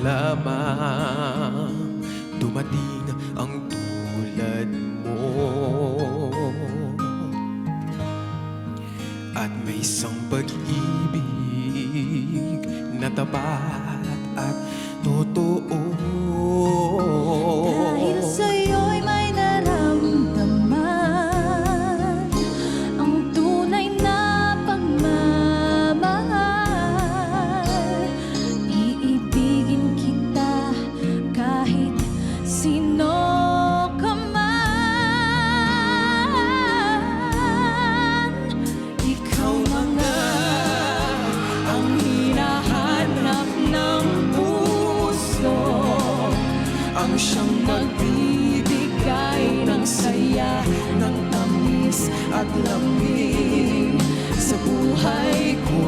lamang dumating ang tulad mo. At may isang pag-ibig na tapat at totoo. Dahil sa'yo'y may naramdaman ang tunay na pagmamahal. Iibigin kita kahit sino ka man. Ikaw na nga ang hinahanap ng puso, ang siyang magbibigay ng saya, ng tamis at lamig sa buhay ko.